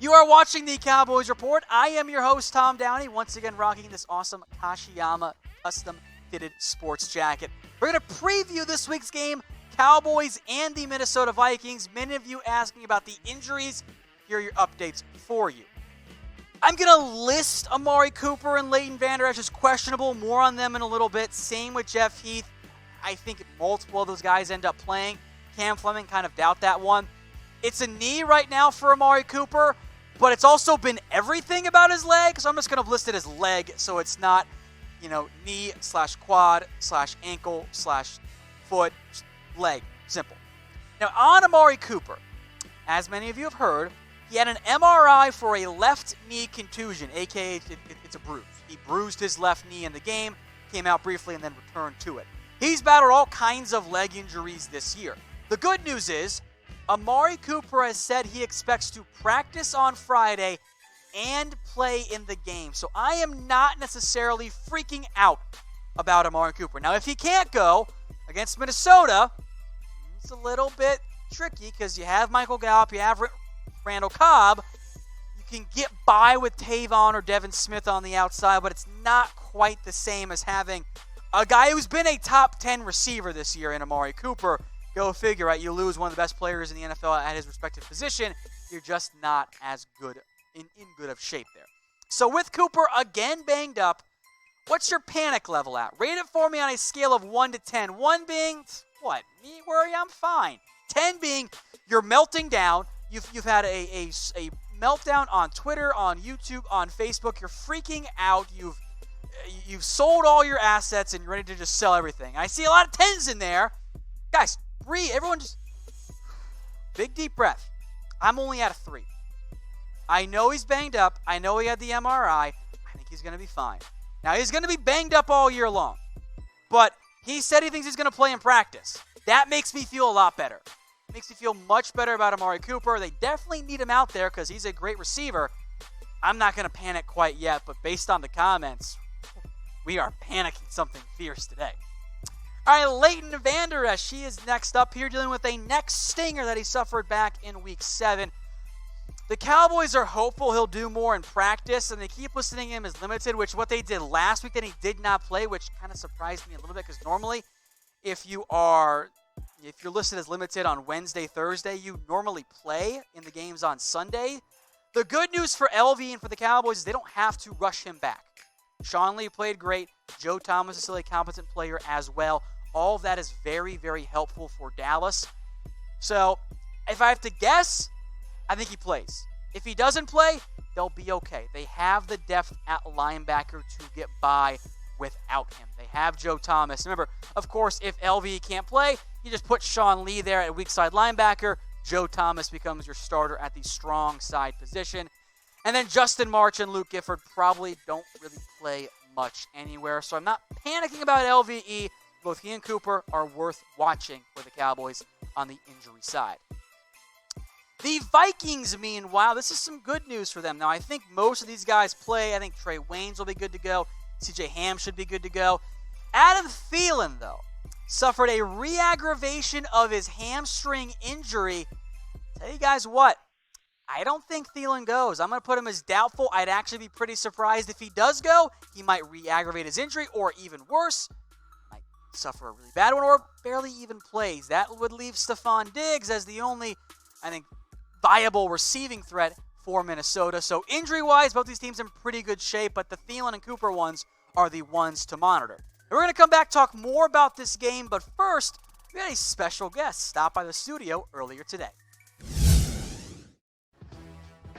You are watching the Cowboys Report. I am your host, Tom Downey, once again rocking this awesome Kashiyama custom-fitted sports jacket. We're going to preview this week's game, Cowboys and the Minnesota Vikings. Many of you asking about the injuries. Here are your updates for you. I'm going to list Amari Cooper and Leighton Vander Esch as questionable. More on them in a little bit. Same with Jeff Heath. I think multiple of those guys end up playing. Cam Fleming, kind of doubt that one. It's a knee right now for Amari Cooper, but it's also been everything about his leg, so I'm just going to list it as leg, so it's not, knee / quad / ankle / foot, leg. Simple. Now, on Amari Cooper, as many of you have heard, he had an MRI for a left knee contusion, a.k.a. it's a bruise. He bruised his left knee in the game, came out briefly, and then returned to it. He's battled all kinds of leg injuries this year. The good news is, Amari Cooper has said he expects to practice on Friday and play in the game. So I am not necessarily freaking out about Amari Cooper. Now, if he can't go against Minnesota, it's a little bit tricky because you have Michael Gallup, you have Randall Cobb. You can get by with Tavon or Devin Smith on the outside, but it's not quite the same as having a guy who's been a top 10 receiver this year in Amari Cooper. Go figure, right? You lose one of the best players in the NFL at his respective position. You're just not as good, in good of shape there. So with Cooper again banged up, what's your panic level at? Rate it for me on a scale of 1 to 10. 1 being, what? Me worry, I'm fine. 10 being, you're melting down. You've had a meltdown on Twitter, on YouTube, on Facebook. You're freaking out. You've sold all your assets and you're ready to just sell everything. I see a lot of 10s in there. Guys, breathe. Everyone just big deep breath. I'm only at a 3. I know he's banged up. I know he had the MRI. I think he's going to be fine. Now, he's going to be banged up all year long. But he said he thinks he's going to play in practice. That makes me feel a lot better. Makes me feel much better about Amari Cooper. They definitely need him out there because he's a great receiver. I'm not going to panic quite yet, but based on the comments, we are panicking something fierce today. All right, Leighton Vander Esch, he is next up here dealing with a neck stinger that he suffered back in Week 7. The Cowboys are hopeful he'll do more in practice, and they keep listing him as limited, which what they did last week that he did not play, which kind of surprised me a little bit because normally if you're listed as limited on Wednesday, Thursday, you normally play in the games on Sunday. The good news for LV and for the Cowboys is they don't have to rush him back. Sean Lee played great. Joe Thomas is still a competent player as well. All of that is very, very helpful for Dallas. So, if I have to guess, I think he plays. If he doesn't play, they'll be okay. They have the depth at linebacker to get by without him. They have Joe Thomas. Remember, of course, if LV can't play, you just put Sean Lee there at weak side linebacker. Joe Thomas becomes your starter at the strong side position. And then Justin March and Luke Gifford probably don't really play much anywhere. So I'm not panicking about LVE. Both he and Cooper are worth watching for the Cowboys on the injury side. The Vikings, meanwhile, this is some good news for them. Now, I think most of these guys play. I think Trey Waynes will be good to go. CJ Ham should be good to go. Adam Thielen, though, suffered a re-aggravation of his hamstring injury. Tell you guys what, I don't think Thielen goes. I'm going to put him as doubtful. I'd actually be pretty surprised if he does go. He might re-aggravate his injury, or even worse, might suffer a really bad one, or barely even plays. That would leave Stephon Diggs as the only, I think, viable receiving threat for Minnesota. So injury-wise, both these teams in pretty good shape, but the Thielen and Cooper ones are the ones to monitor. And we're going to come back, talk more about this game, but first, we had a special guest stop by the studio earlier today.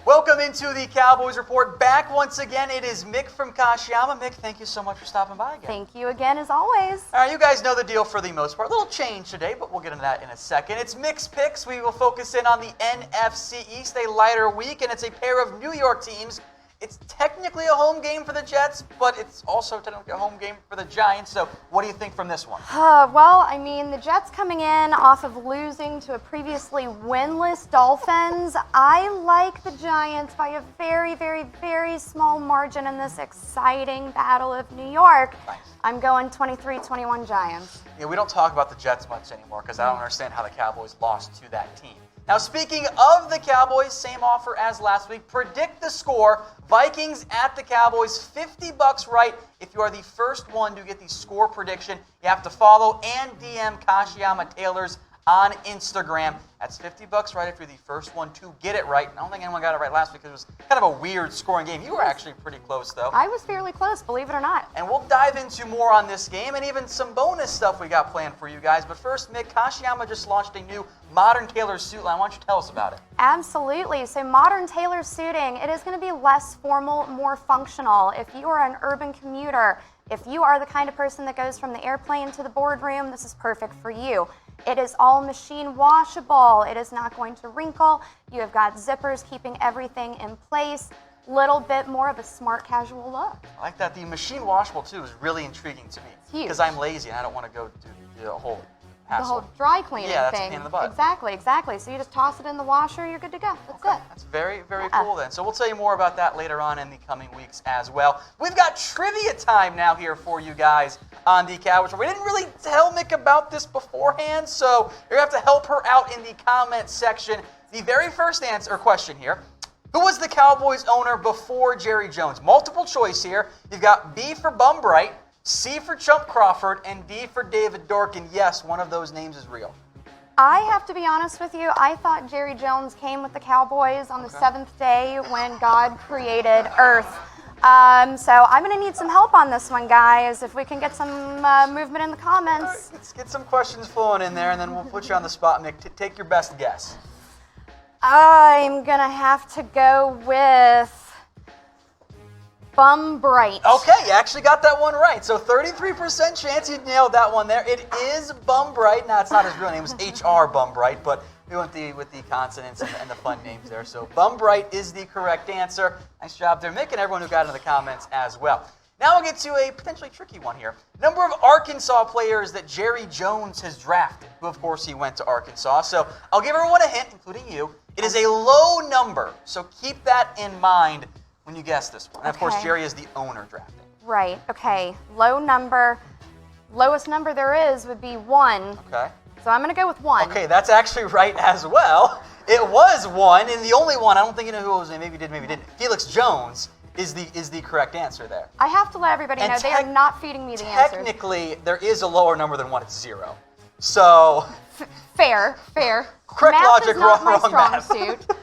Welcome into the Cowboys Report. Back once again, it is Mick from Kashiyama. Mick, thank you so much for stopping by again. Thank you again, as always. All right, you guys know the deal for the most part. A little change today, but we'll get into that in a second. It's Mick's Picks. We will focus in on the NFC East, a lighter week, and it's a pair of New York teams. It's technically a home game for the Jets, but it's also technically a home game for the Giants. So what do you think from this one? Well, I mean, the Jets coming in off of losing to a previously winless Dolphins. I like the Giants by a very, very, very small margin in this exciting Battle of New York. Nice. I'm going 23-21 Giants. Yeah, we don't talk about the Jets much anymore because I don't understand how the Cowboys lost to that team. Now, speaking of the Cowboys, same offer as last week. Predict the score. Vikings at the Cowboys, $50 right. If you are the first one to get the score prediction, you have to follow and DM Kashiyama Taylors on Instagram. That's $50 right if you're the first one to get it right. I don't think anyone got it right last week because it was kind of a weird scoring game. You were actually pretty close, though. I was fairly close, believe it or not. And we'll dive into more on this game and even some bonus stuff we got planned for you guys. But first, Mick, Kashiyama just launched a new modern tailor suit line. Why don't you tell us about it? Absolutely. So modern tailor suiting, it is going to be less formal, more functional. If you are an urban commuter, if you are the kind of person that goes from the airplane to the boardroom, this is perfect for you. It is all machine washable. It is not going to wrinkle. You have got zippers keeping everything in place. Little bit more of a smart casual look. I like that. The machine washable, too, is really intriguing to me. It's huge. Because I'm lazy and I don't want to go do the whole hassle. The whole dry cleaning Yeah, that's thing. a pain in the butt. Exactly. So you just toss it in the washer, you're good to go. That's it. That's very, very cool then. So we'll tell you more about that later on in the coming weeks as well. We've got trivia time now here for you guys on the Cowboys Report. We didn't really tell Mick about this beforehand, so you're going to have to help her out in the comment section. The very first question here. Who was the Cowboys owner before Jerry Jones? Multiple choice here. You've got B for Bum Bright, C for Chump Crawford, and D for David Dorkin. Yes, one of those names is real. I have to be honest with you. I thought Jerry Jones came with the Cowboys on the seventh day when God created Earth. So I'm going to need some help on this one, guys. If we can get some movement in the comments. All right, let's get some questions flowing in there, and then we'll put you on the spot, Mick. Take your best guess. I'm going to have to go with Bum Bright. Okay, you actually got that one right. So 33% chance you nailed that one there. It is Bum Bright. Now, it's not his real name. It's H.R. Bum Bright, but we went with the consonants and the fun names there. So Bum Bright is the correct answer. Nice job there, Mick, and everyone who got in the comments as well. Now we'll get to a potentially tricky one here. Number of Arkansas players that Jerry Jones has drafted, who, of course, he went to Arkansas. So I'll give everyone a hint, including you. It is a low number, so keep that in mind when you guess this one. And, of course, Jerry is the owner drafting. Right, okay. Low number. Lowest number there is would be 1. Okay. So I'm going to go with 1. Okay, that's actually right as well. It was 1, and the only one, I don't think you know who it was, maybe you did, maybe you didn't. Felix Jones is the correct answer there. I have to let everybody know they are not feeding me the answers. Technically, there is a lower number than 1. It's 0. So... Fair. Correct math logic, is not wrong my strong math. suit.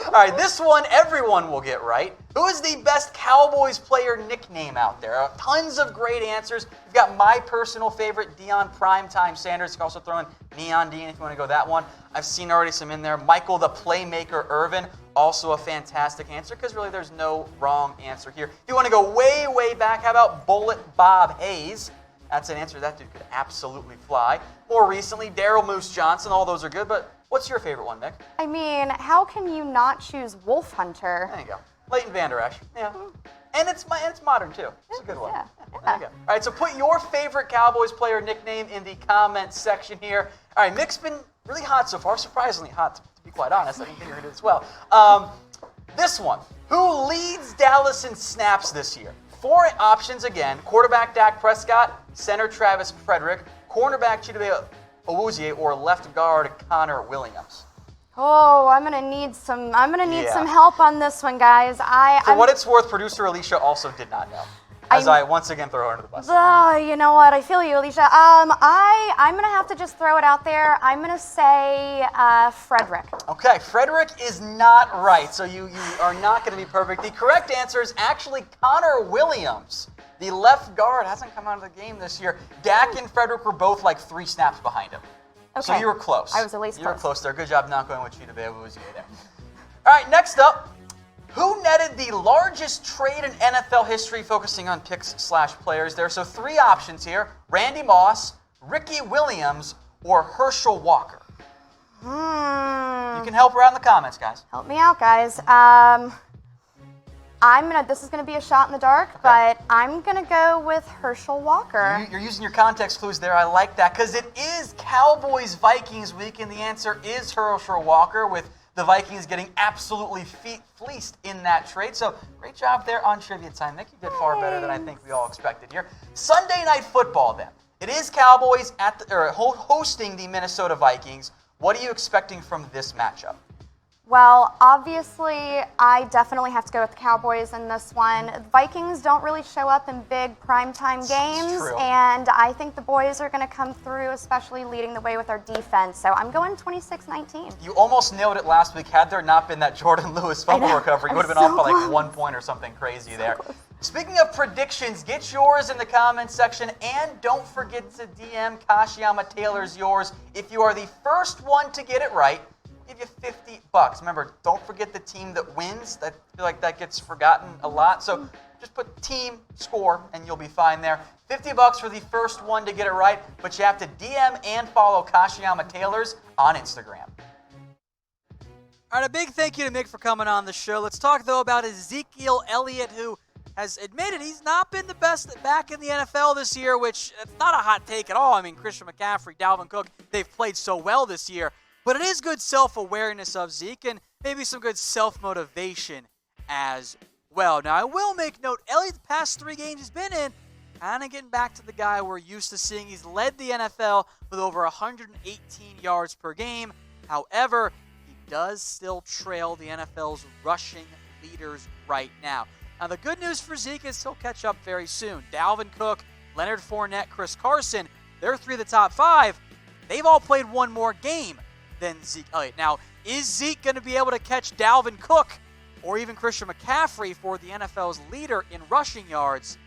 All right, this one everyone will get right. Who is the best Cowboys player nickname out there? Tons of great answers. We've got my personal favorite, Deion Primetime Sanders. You can also throw in Neon Dean if you want to go that one. I've seen already some in there. Michael the Playmaker Irvin, also a fantastic answer because really there's no wrong answer here. If you want to go way, way back, how about Bullet Bob Hayes? That's an answer that dude could absolutely fly. More recently, Daryl Moose Johnson. All those are good, but what's your favorite one, Nick? I mean, how can you not choose Wolf Hunter? There you go. Leighton Vander Esch. Yeah. And it's modern, too. It's a good one. Yeah. There you go. All right, so put your favorite Cowboys player nickname in the comments section here. All right, Mick's been really hot so far. Surprisingly hot, to be quite honest. I didn't think you were going to do this well. This one. Who leads Dallas in snaps this year? 4 options again. Quarterback Dak Prescott, center Travis Frederick, cornerback Chidobe Awuzie, or left guard Connor Williams. Oh, I'm gonna need some help on this one, guys. For what it's worth, producer Alicia also did not know. As I once again throw her under the bus. You know what? I feel you, Alicia. I'm gonna have to just throw it out there. I'm gonna say Frederick. Okay, Frederick is not right, so you are not going to be perfect. The correct answer is actually Connor Williams. The left guard hasn't come out of the game this year. Dak and Frederick were both like 3 snaps behind him. Okay. So you were close. I was at least close. close. You were close there. Good job not going with Chidobe Awuzie there. All right, next up. Who netted the largest trade in NFL history, focusing on picks/players there? So 3 options here. Randy Moss, Ricky Williams, or Herschel Walker. You can help her out in the comments, guys. Help me out, guys. This is gonna be a shot in the dark, but I'm gonna go with Herschel Walker. You're using your context clues there. I like that because it is Cowboys Vikings week, and the answer is Herschel Walker, with the Vikings getting absolutely fleeced in that trade. So great job there on trivia time, Nick. You did far better than I think we all expected here. Sunday Night Football then. It is Cowboys hosting the Minnesota Vikings. What are you expecting from this matchup? Well, obviously, I definitely have to go with the Cowboys in this one. The Vikings don't really show up in big primetime games, and I think the boys are going to come through, especially leading the way with our defense. So I'm going 26-19. You almost nailed it last week. Had there not been that Jordan Lewis fumble recovery, you would have been off by like 1 point or something crazy there. Speaking of predictions, get yours in the comments section, and don't forget to DM Kashiyama Taylor's yours. If you are the first one to get it right, give you $50. Remember, don't forget the team that wins. I feel like that gets forgotten a lot. So just put team score and you'll be fine there. $50 for the first one to get it right, but you have to DM and follow Kashiyama Taylors on Instagram. All right, a big thank you to Mick for coming on the show. Let's talk, though, about Ezekiel Elliott, who has admitted he's not been the best back in the NFL this year, which it's not a hot take at all. I mean, Christian McCaffrey, Dalvin Cook, they've played so well this year. But it is good self-awareness of Zeke and maybe some good self-motivation as well. Now, I will make note, Elliott, the past 3 games he's been in, kind of getting back to the guy we're used to seeing. He's led the NFL with over 118 yards per game. However, he does still trail the NFL's rushing leaders right now. Now, the good news for Zeke is he'll catch up very soon. Dalvin Cook, Leonard Fournette, Chris Carson, they're 3 of the top 5. They've all played 1 more game than Zeke Elliott. Now, is Zeke going to be able to catch Dalvin Cook or even Christian McCaffrey for the NFL's leader in rushing yards?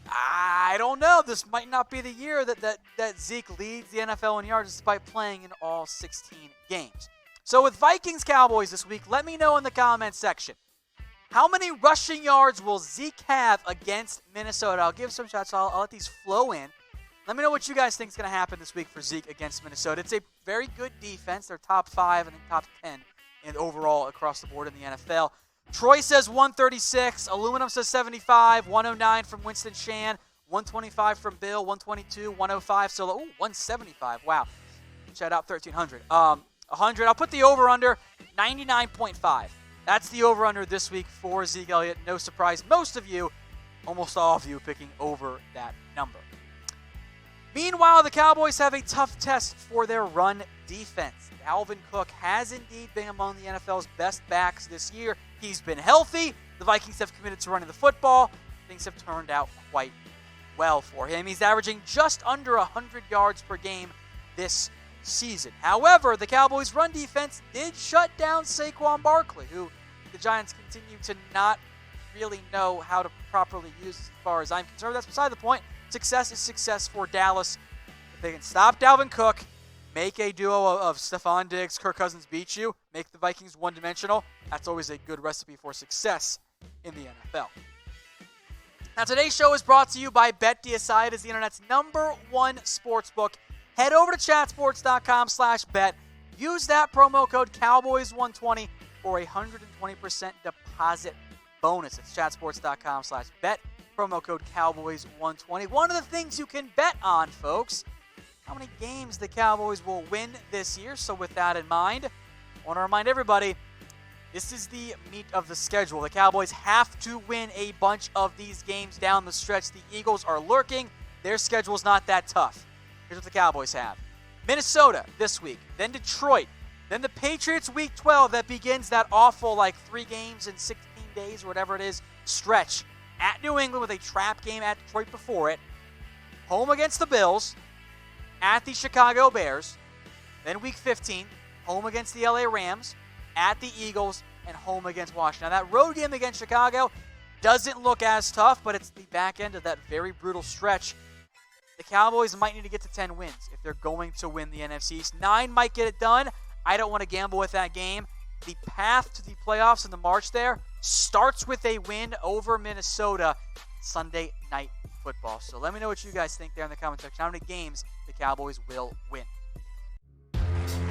I don't know. This might not be the year that Zeke leads the NFL in yards despite playing in all 16 games. So with Vikings Cowboys this week, let me know in the comments section. How many rushing yards will Zeke have against Minnesota? I'll give some shots. I'll let these flow in. Let me know what you guys think is going to happen this week for Zeke against Minnesota. It's a very good defense. They're top 5 and top 10 in overall across the board in the NFL. Troy says 136. Aluminum says 75. 109 from Winston Shan. 125 from Bill. 122. 105. So, 175. Wow. Shout out 1,300. 100. I'll put the over-under 99.5. That's the over-under this week for Zeke Elliott. No surprise. Most of you, almost all of you, picking over that number. Meanwhile, the Cowboys have a tough test for their run defense. Dalvin Cook has indeed been among the NFL's best backs this year. He's been healthy. The Vikings have committed to running the football. Things have turned out quite well for him. He's averaging just under 100 yards per game this season. However, the Cowboys' run defense did shut down Saquon Barkley, who the Giants continue to not really know how to properly use as far as I'm concerned. That's beside the point. Success is success for Dallas. If they can stop Dalvin Cook, make a duo of Stephon Diggs, Kirk Cousins beat you, make the Vikings one-dimensional, that's always a good recipe for success in the NFL. Now, today's show is brought to you by BetDSI. It is the internet's #1 sportsbook. Head over to chatsports.com/bet. Use that promo code Cowboys120 for a 120% deposit bonus. It's chatsports.com/bet. Promo code Cowboys120. One of the things you can bet on, folks, how many games the Cowboys will win this year. So with that in mind, I want to remind everybody, this is the meat of the schedule. The Cowboys have to win a bunch of these games down the stretch. The Eagles are lurking. Their schedule's not that tough. Here's what the Cowboys have. Minnesota this week, then Detroit, then the Patriots week 12 that begins that awful 3 games in 16 days or whatever it is stretch. At New England with a trap game at Detroit before it. Home against the Bills. At the Chicago Bears. Then week 15, home against the LA Rams. At the Eagles and home against Washington. Now that road game against Chicago doesn't look as tough, but it's the back end of that very brutal stretch. The Cowboys might need to get to 10 wins if they're going to win the NFC East. 9 might get it done. I don't want to gamble with that game. The path to the playoffs in the March there starts with a win over Minnesota Sunday Night Football. So let me know what you guys think there in the comment section. How many games the Cowboys will win?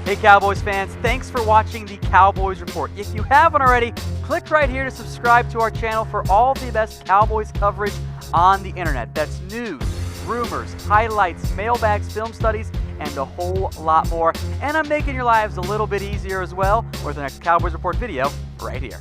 Hey Cowboys fans, thanks for watching the Cowboys Report. If you haven't already, click right here to subscribe to our channel for all the best Cowboys coverage on the internet. That's news, rumors, highlights, mailbags, film studies, and a whole lot more. And I'm making your lives a little bit easier as well with the next Cowboys Report video right here.